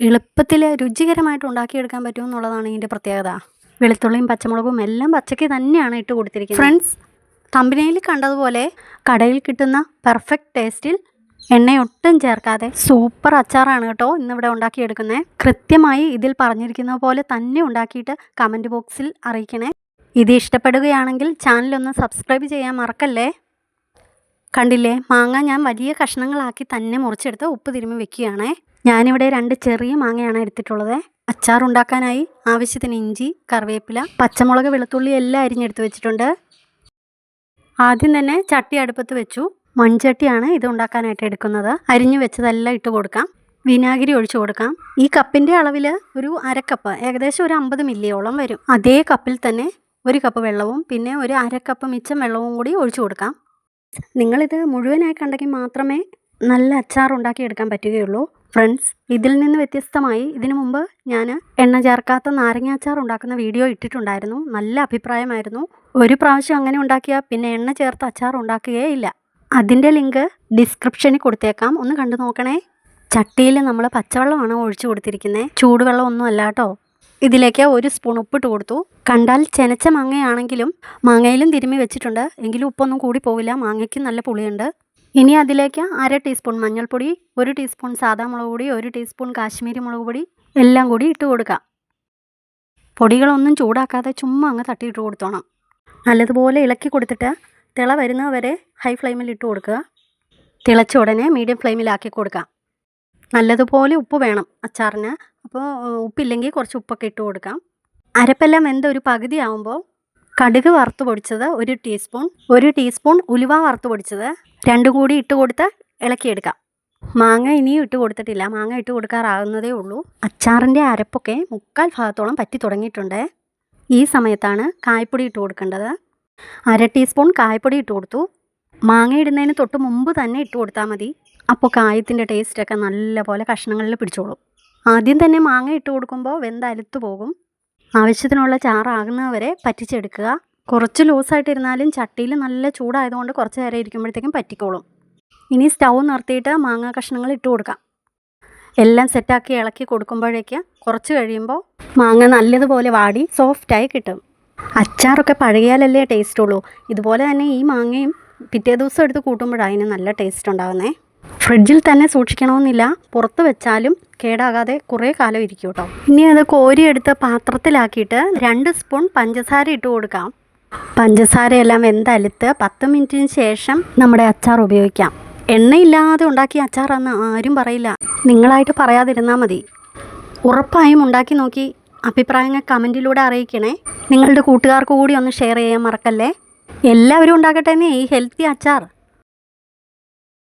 എളുപ്പത്തിൽ രുചികരമായിട്ട് ഉണ്ടാക്കിയെടുക്കാൻ പറ്റുമെന്നുള്ളതാണ് ഇതിൻ്റെ പ്രത്യേകത. വെളുത്തുള്ളിയും പച്ചമുളകും എല്ലാം പച്ചയ്ക്ക് തന്നെയാണ് ഇട്ട് കൊടുത്തിരിക്കുന്നത്. ഫ്രണ്ട്സ്, തമ്പനയിൽ കണ്ടതുപോലെ കടയിൽ കിട്ടുന്ന പെർഫെക്റ്റ് ടേസ്റ്റിൽ എണ്ണയൊട്ടും ചേർക്കാതെ സൂപ്പർ അച്ചാറാണ് കേട്ടോ ഇന്നിവിടെ ഉണ്ടാക്കിയെടുക്കുന്നത്. കൃത്യമായി ഇതിൽ പറഞ്ഞിരിക്കുന്ന പോലെ തന്നെ ഉണ്ടാക്കിയിട്ട് കമൻറ്റ് ബോക്സിൽ അറിയിക്കണേ. ഇത് ഇഷ്ടപ്പെടുകയാണെങ്കിൽ ചാനലൊന്ന് സബ്സ്ക്രൈബ് ചെയ്യാൻ മറക്കല്ലേ. കണ്ടില്ലേ, മാങ്ങ ഞാൻ വലിയ കഷ്ണങ്ങളാക്കി തന്നെ മുറിച്ചെടുത്ത് ഉപ്പ് തിരുമ്മി വെക്കുകയാണേ. ഞാനിവിടെ 2 ചെറിയ മാങ്ങയാണ് എടുത്തിട്ടുള്ളത്. അച്ചാർ ഉണ്ടാക്കാനായി ആവശ്യത്തിന് ഇഞ്ചി, കറിവേപ്പില, പച്ചമുളക്, വെളുത്തുള്ളി എല്ലാം അരിഞ്ഞെടുത്ത് വെച്ചിട്ടുണ്ട്. ആദ്യം തന്നെ ചട്ടി അടുപ്പത്ത് വെച്ചു. മൺചട്ടിയാണ് ഇത് ഉണ്ടാക്കാനായിട്ട് എടുക്കുന്നത്. അരിഞ്ഞു വെച്ചതെല്ലാം ഇട്ട് കൊടുക്കാം. വിനാഗിരി ഒഴിച്ചു കൊടുക്കാം. ഈ കപ്പിൻ്റെ അളവിൽ ഒരു അരക്കപ്പ്, ഏകദേശം ഒരു 50 മില്ലിയോളം വരും. അതേ കപ്പിൽ തന്നെ 1 കപ്പ് വെള്ളവും പിന്നെ ഒരു അരക്കപ്പ് മിച്ചം വെള്ളവും കൂടി ഒഴിച്ചു കൊടുക്കാം. നിങ്ങളിത് മുഴുവനായി കണ്ടെങ്കിൽ മാത്രമേ നല്ല അച്ചാർ ഉണ്ടാക്കിയെടുക്കാൻ പറ്റുകയുള്ളൂ. ഫ്രണ്ട്സ്, ഇതിൽ നിന്ന് വ്യത്യസ്തമായി ഇതിനു മുമ്പ് ഞാൻ എണ്ണ ചേർക്കാത്ത നാരങ്ങ അച്ചാർ ഉണ്ടാക്കുന്ന വീഡിയോ ഇട്ടിട്ടുണ്ടായിരുന്നു. നല്ല അഭിപ്രായമായിരുന്നു. ഒരു പ്രാവശ്യം അങ്ങനെ ഉണ്ടാക്കിയാൽ പിന്നെ എണ്ണ ചേർത്ത് അച്ചാർ ഉണ്ടാക്കുകയില്ല. അതിൻ്റെ ലിങ്ക് ഡിസ്ക്രിപ്ഷനിൽ കൊടുത്തേക്കാം, ഒന്ന് കണ്ടു നോക്കണേ. ചട്ടിയിൽ നമ്മൾ പച്ചവെള്ളമാണ് ഒഴിച്ചു കൊടുത്തിരിക്കുന്നത്, ചൂടുവെള്ളം ഒന്നും അല്ല കേട്ടോ. ഇതിലേക്ക് 1 സ്പൂൺ ഉപ്പിട്ട് കൊടുത്തു. കണ്ടാൽ ചെനച്ച മാങ്ങയാണെങ്കിലും മാങ്ങയിലും തിരുമ്മി വെച്ചിട്ടുണ്ട്, എങ്കിലും ഉപ്പൊന്നും കൂടി പോവില്ല, മാങ്ങയ്ക്ക് നല്ല പുളിയുണ്ട്. ഇനി അതിലേക്ക് 1/2 ടീസ്പൂൺ മഞ്ഞൾപ്പൊടി, 1 ടീസ്പൂൺ സാദാ മുളക് പൊടി, 1 ടീസ്പൂൺ കാശ്മീരി മുളക് പൊടി എല്ലാം കൂടി ഇട്ട് കൊടുക്കാം. പൊടികളൊന്നും ചൂടാക്കാതെ ചുമ്മാ അങ്ങ് തട്ടിയിട്ട് കൊടുത്തോണം. നല്ലതുപോലെ ഇളക്കി കൊടുത്തിട്ട് തിള വരുന്നവരെ ഹൈ ഫ്ലെയിമിൽ ഇട്ട് കൊടുക്കുക. തിളച്ച ഉടനെ മീഡിയം ഫ്ലെയിമിലാക്കി കൊടുക്കാം. നല്ലതുപോലെ ഉപ്പ് വേണം അച്ചാറിന്, അപ്പോൾ ഉപ്പില്ലെങ്കിൽ കുറച്ച് ഉപ്പൊക്കെ ഇട്ട് കൊടുക്കാം. അരപ്പെല്ലാം വെന്ത ഒരു പകുതി ആകുമ്പോൾ കടുക് വറുത്ത് പൊടിച്ചത് 1 ടീസ്പൂൺ, 1 ടീസ്പൂൺ ഉലുവ വറുത്ത് പൊടിച്ചത് രണ്ടും കൂടി ഇട്ട് കൊടുത്ത് ഇളക്കിയെടുക്കാം. മാങ്ങ ഇനിയും ഇട്ട് കൊടുത്തിട്ടില്ല, മാങ്ങ ഇട്ട് കൊടുക്കാറാകുന്നതേ ഉള്ളൂ. അച്ചാറിൻ്റെ അരപ്പൊക്കെ 3/4 ഭാഗത്തോളം പറ്റി തുടങ്ങിയിട്ടുണ്ട്. ഈ സമയത്താണ് കായപ്പൊടി ഇട്ട് കൊടുക്കേണ്ടത്. 1/2 ടീസ്പൂൺ കായപ്പൊടി ഇട്ട് കൊടുത്തു. മാങ്ങ ഇടുന്നതിന് തൊട്ട് മുമ്പ് തന്നെ ഇട്ട് കൊടുത്താൽ മതി, അപ്പോൾ കായത്തിൻ്റെ ടേസ്റ്റൊക്കെ നല്ലപോലെ കഷ്ണങ്ങളിൽ പിടിച്ചോളും. ആദ്യം തന്നെ മാങ്ങ ഇട്ട് കൊടുക്കുമ്പോൾ വെന്തലുത്ത് പോകും. ആവശ്യത്തിനുള്ള ചാറാകുന്നവരെ പറ്റിച്ചെടുക്കുക. കുറച്ച് ലൂസായിട്ടിരുന്നാലും ചട്ടിയിൽ നല്ല ചൂടായതുകൊണ്ട് കുറച്ച് നേരം ഇരിക്കുമ്പോഴത്തേക്കും പറ്റിക്കോളും. ഇനി സ്റ്റൗ നിർത്തിയിട്ട് മാങ്ങ കഷ്ണങ്ങൾ ഇട്ട് കൊടുക്കാം. എല്ലാം സെറ്റാക്കി ഇളക്കി കൊടുക്കുമ്പോഴേക്ക് കുറച്ച് കഴിയുമ്പോൾ മാങ്ങ നല്ലതുപോലെ വാടി സോഫ്റ്റായി കിട്ടും. അച്ചാറൊക്കെ പഴകിയാലല്ലേ ടേസ്റ്റുള്ളൂ. ഇതുപോലെ തന്നെ ഈ മാങ്ങയും പിറ്റേ ദിവസം എടുത്ത് കൂട്ടുമ്പോഴാണ് അതിന് നല്ല ടേസ്റ്റ് ഉണ്ടാകുന്നേ. ഫ്രിഡ്ജിൽ തന്നെ സൂക്ഷിക്കണമെന്നില്ല, പുറത്ത് വെച്ചാലും കേടാകാതെ കുറേ കാലം ഇരിക്കും കേട്ടോ. ഇനി അത് കോരിയെടുത്ത് പാത്രത്തിലാക്കിയിട്ട് 2 സ്പൂൺ പഞ്ചസാര ഇട്ട് കൊടുക്കാം. പഞ്ചസാരയെല്ലാം വെന്തലുത്ത് 10 മിനിറ്റിന് ശേഷം നമ്മുടെ അച്ചാർ ഉപയോഗിക്കാം. എണ്ണയില്ലാതെ ഉണ്ടാക്കിയ അച്ചാറാന്ന് ആരും പറയില്ല, നിങ്ങളായിട്ട് പറയാതിരുന്നാൽ മതി. ഉറപ്പായും ഉണ്ടാക്കി നോക്കി അഭിപ്രായങ്ങൾ കമൻറ്റിലൂടെ അറിയിക്കണേ. നിങ്ങളുടെ കൂട്ടുകാർക്ക് കൂടി ഒന്ന് ഷെയർ ചെയ്യാൻ മറക്കല്ലേ. എല്ലാവരും ഉണ്ടാക്കട്ടെ ഈ ഹെൽത്തി അച്ചാർ.